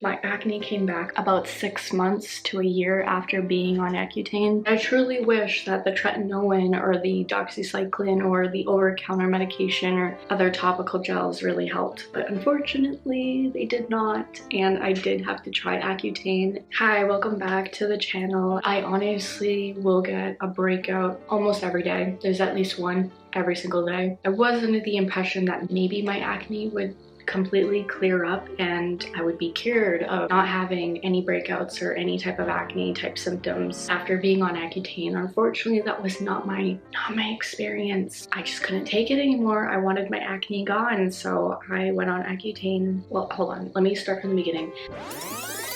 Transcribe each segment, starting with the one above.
My acne came back about 6 months to a year after being on Accutane. I truly wish that the tretinoin or the doxycycline or the over-the-counter medication or other topical gels really helped, but unfortunately they did not, and I did have to try Accutane. Hi, welcome back to the channel. I honestly will get a breakout almost every day. There's at least one every single day. I was under the impression that maybe my acne would completely clear up and I would be cured of not having any breakouts or any type of acne type symptoms after being on Accutane. Unfortunately, that was not my experience. I just couldn't take it anymore. I wanted my acne gone, so I went on Accutane. Well, hold on, let me start from the beginning.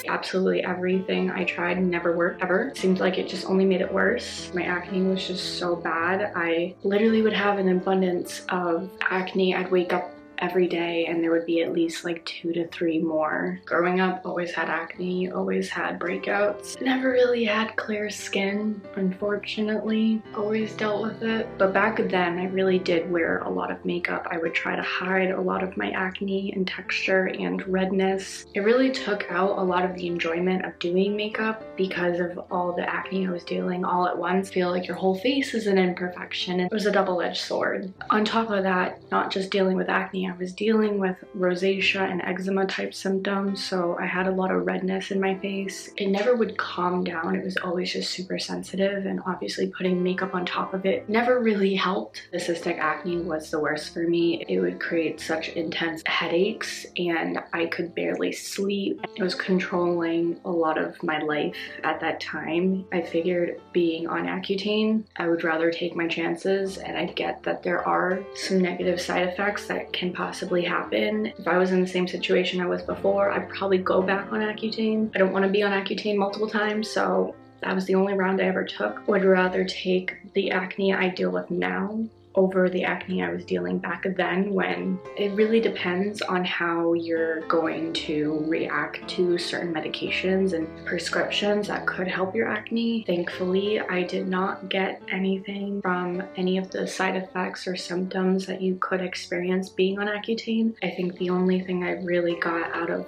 Absolutely everything I tried never worked ever. Seemed like it just only made it worse. My acne was just so bad. I literally would have an abundance of acne. I'd wake up every day and there would be at least like 2 to 3 more. Growing up, always had acne, always had breakouts. Never really had clear skin, unfortunately. Always dealt with it. But back then, I really did wear a lot of makeup. I would try to hide a lot of my acne and texture and redness. It really took out a lot of the enjoyment of doing makeup because of all the acne I was dealing all at once. I feel like your whole face is an imperfection. It was a double-edged sword. On top of that, not just dealing with acne, I was dealing with rosacea and eczema type symptoms, so I had a lot of redness in my face. It never would calm down. It was always just super sensitive, and obviously putting makeup on top of it never really helped. The cystic acne was the worst for me. It would create such intense headaches and I could barely sleep. It was controlling a lot of my life at that time. I figured being on Accutane, I would rather take my chances, and I get that there are some negative side effects that can possibly happen. If I was in the same situation I was before, I'd probably go back on Accutane. I don't want to be on Accutane multiple times, so that was the only round I ever took. Would rather take the acne I deal with now over the acne I was dealing back then, when it really depends on how you're going to react to certain medications and prescriptions that could help your acne. Thankfully, I did not get anything from any of the side effects or symptoms that you could experience being on Accutane. I think the only thing I really got out of,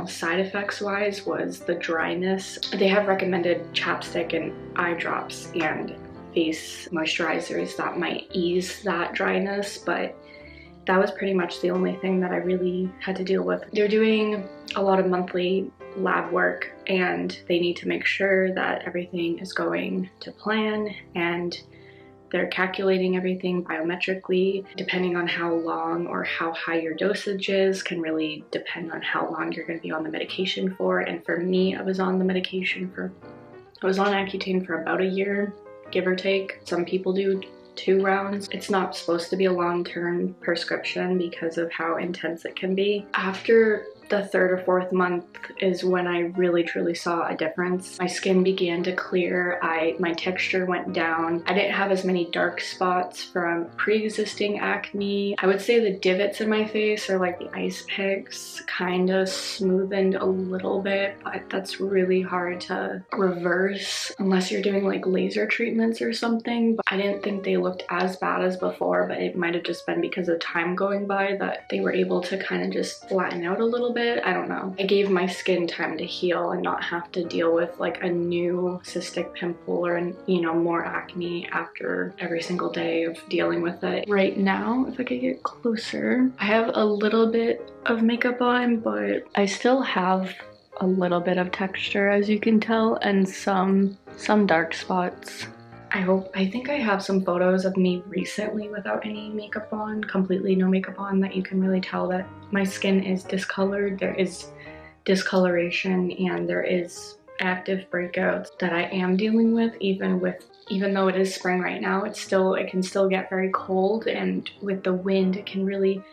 side effects wise was the dryness. They have recommended chapstick and eye drops and face moisturizers that might ease that dryness, but that was pretty much the only thing that I really had to deal with. They're doing a lot of monthly lab work and they need to make sure that everything is going to plan, and they're calculating everything biometrically. Depending on how long or how high your dosage is can really depend on how long you're going to be on the medication for. And for me, I was on Accutane for about a year, give or take. Some people do 2 rounds. It's not supposed to be a long-term prescription because of how intense it can be. After the 3rd or 4th month is when I really truly saw a difference. My skin began to clear, my texture went down. I didn't have as many dark spots from pre-existing acne. I would say the divots in my face, or like the ice picks, kind of smoothened a little bit, but that's really hard to reverse unless you're doing like laser treatments or something. But I didn't think they looked as bad as before, but it might have just been because of time going by that they were able to kind of just flatten out a little bit. I don't know. I gave my skin time to heal and not have to deal with like a new cystic pimple or more acne after every single day of dealing with it. Right now, if I could get closer, I have a little bit of makeup on, but I still have a little bit of texture, as you can tell, and some dark spots. I think I have some photos of me recently without any makeup on, completely no makeup on, that you can really tell that my skin is discolored. There is discoloration and there is active breakouts that I am dealing with, even though it is spring right now. It can still get very cold, and with the wind it can really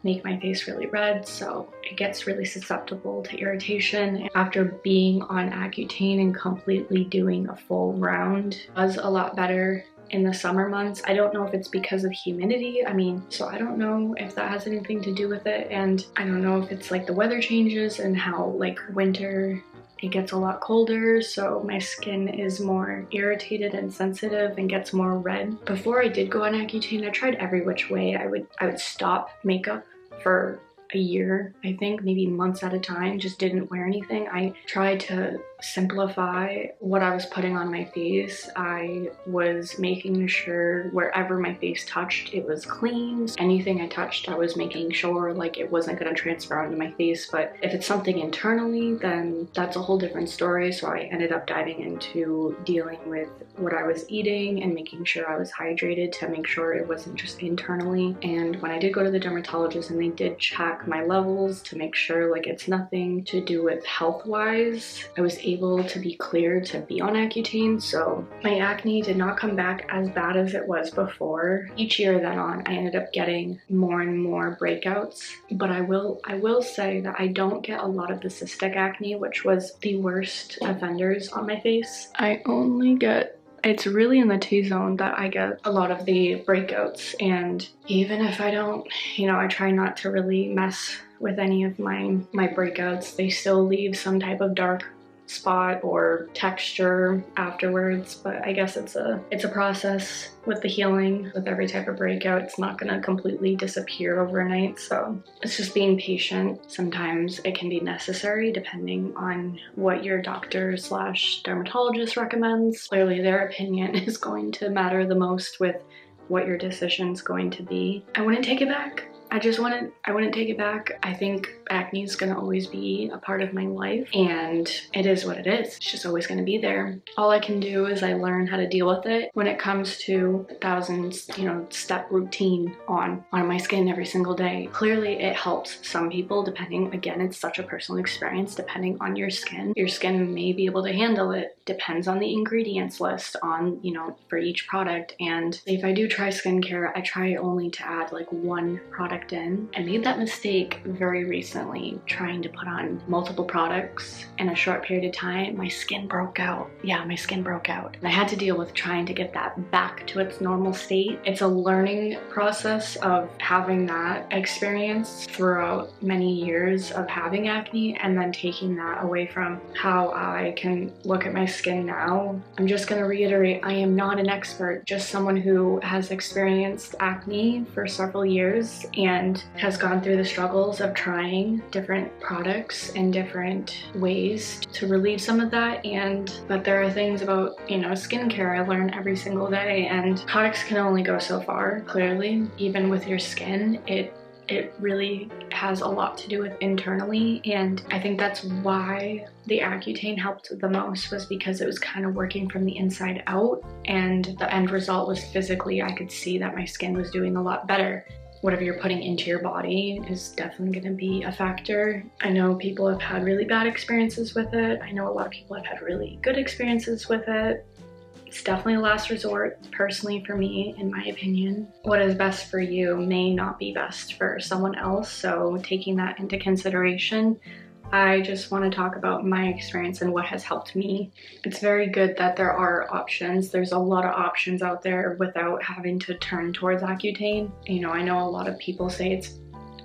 make my face really red, so it gets really susceptible to irritation. After being on Accutane and completely doing a full round, it was a lot better in the summer months. I don't know if it's because of humidity. So I don't know if that has anything to do with it, and I don't know if it's like the weather changes and how like winter it gets a lot colder, so my skin is more irritated and sensitive and gets more red. Before I did go on Accutane, I tried every which way. I would stop makeup for a year, I think, maybe months at a time, just didn't wear anything. I tried to simplify what I was putting on my face. I was making sure wherever my face touched, it was clean. Anything I touched, I was making sure like it wasn't going to transfer onto my face. But if it's something internally, then that's a whole different story. So I ended up diving into dealing with what I was eating and making sure I was hydrated to make sure it wasn't just internally. And when I did go to the dermatologist and they did check my levels to make sure like it's nothing to do with health-wise, I was able to be cleared to be on Accutane. So my acne did not come back as bad as it was before. Each year then on, I ended up getting more and more breakouts. But I will say that I don't get a lot of the cystic acne, which was the worst offenders on my face. I only get, it's really in the T-zone that I get a lot of the breakouts. And even if I don't, you know, I try not to really mess with any of my breakouts, they still leave some type of dark spot or texture afterwards. But I guess it's a process with the healing. With every type of breakout, it's not gonna completely disappear overnight, so it's just being patient. Sometimes it can be necessary depending on what your doctor / dermatologist recommends. Clearly their opinion is going to matter the most with what your decision's going to be. I wouldn't take it back. I wouldn't take it back. I think acne is gonna always be a part of my life, and it is what it is. It's just always gonna be there. All I can do is I learn how to deal with it when it comes to thousands, you know, step routine on my skin every single day. Clearly it helps some people, depending, again, it's such a personal experience, depending on your skin. Your skin may be able to handle it. Depends on the ingredients list on, you know, for each product. And if I do try skincare, I try only to add like one product in. I made that mistake very recently, trying to put on multiple products in a short period of time. My skin broke out. Yeah, my skin broke out. And I had to deal with trying to get that back to its normal state. It's a learning process of having that experience throughout many years of having acne, and then taking that away from how I can look at my skin now. I'm just gonna reiterate, I am not an expert, just someone who has experienced acne for several years and has gone through the struggles of trying different products and different ways to relieve some of that. But there are things about, you know, skincare I learn every single day, and products can only go so far. Clearly, even with your skin, it really has a lot to do with internally, and I think that's why the Accutane helped the most, was because it was kind of working from the inside out, and the end result was physically I could see that my skin was doing a lot better. Whatever you're putting into your body is definitely going to be a factor. I know people have had really bad experiences with it. I know a lot of people have had really good experiences with it. It's definitely a last resort, personally, for me, in my opinion. What is best for you may not be best for someone else, so taking that into consideration, I just want to talk about my experience and what has helped me. It's very good that there are options. There's a lot of options out there without having to turn towards Accutane. You know, I know a lot of people say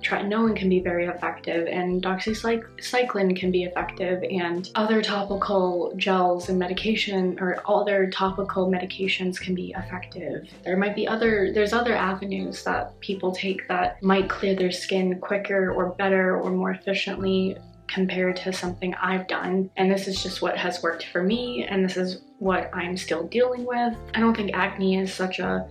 tretinoin can be very effective, and doxycycline can be effective, and other topical gels and medication or other topical medications can be effective. There might be there's other avenues that people take that might clear their skin quicker or better or more efficiently compared to something I've done. And this is just what has worked for me, and this is what I'm still dealing with. I don't think acne is such a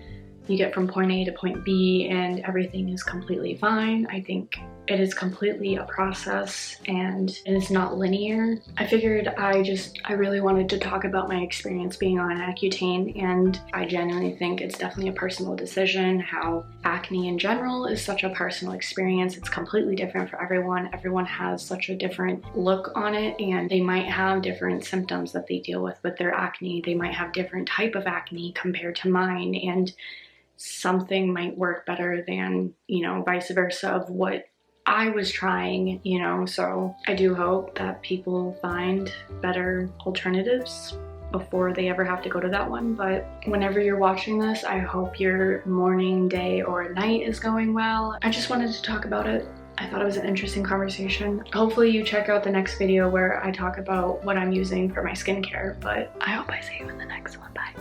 you get from point A to point B and everything is completely fine. I think it is completely a process, and it's not linear. I figured I really wanted to talk about my experience being on Accutane, and I genuinely think it's definitely a personal decision. How acne in general is such a personal experience. It's completely different for everyone. Everyone has such a different look on it, and they might have different symptoms that they deal with their acne. They might have different type of acne compared to mine, and something might work better than, you know, vice versa of what I was trying, you know. So I do hope that people find better alternatives before they ever have to go to that one. But whenever you're watching this, I hope your morning, day, or night is going well. I just wanted to talk about it. I thought it was an interesting conversation. Hopefully you check out the next video where I talk about what I'm using for my skincare, but I hope I see you in the next one. Bye.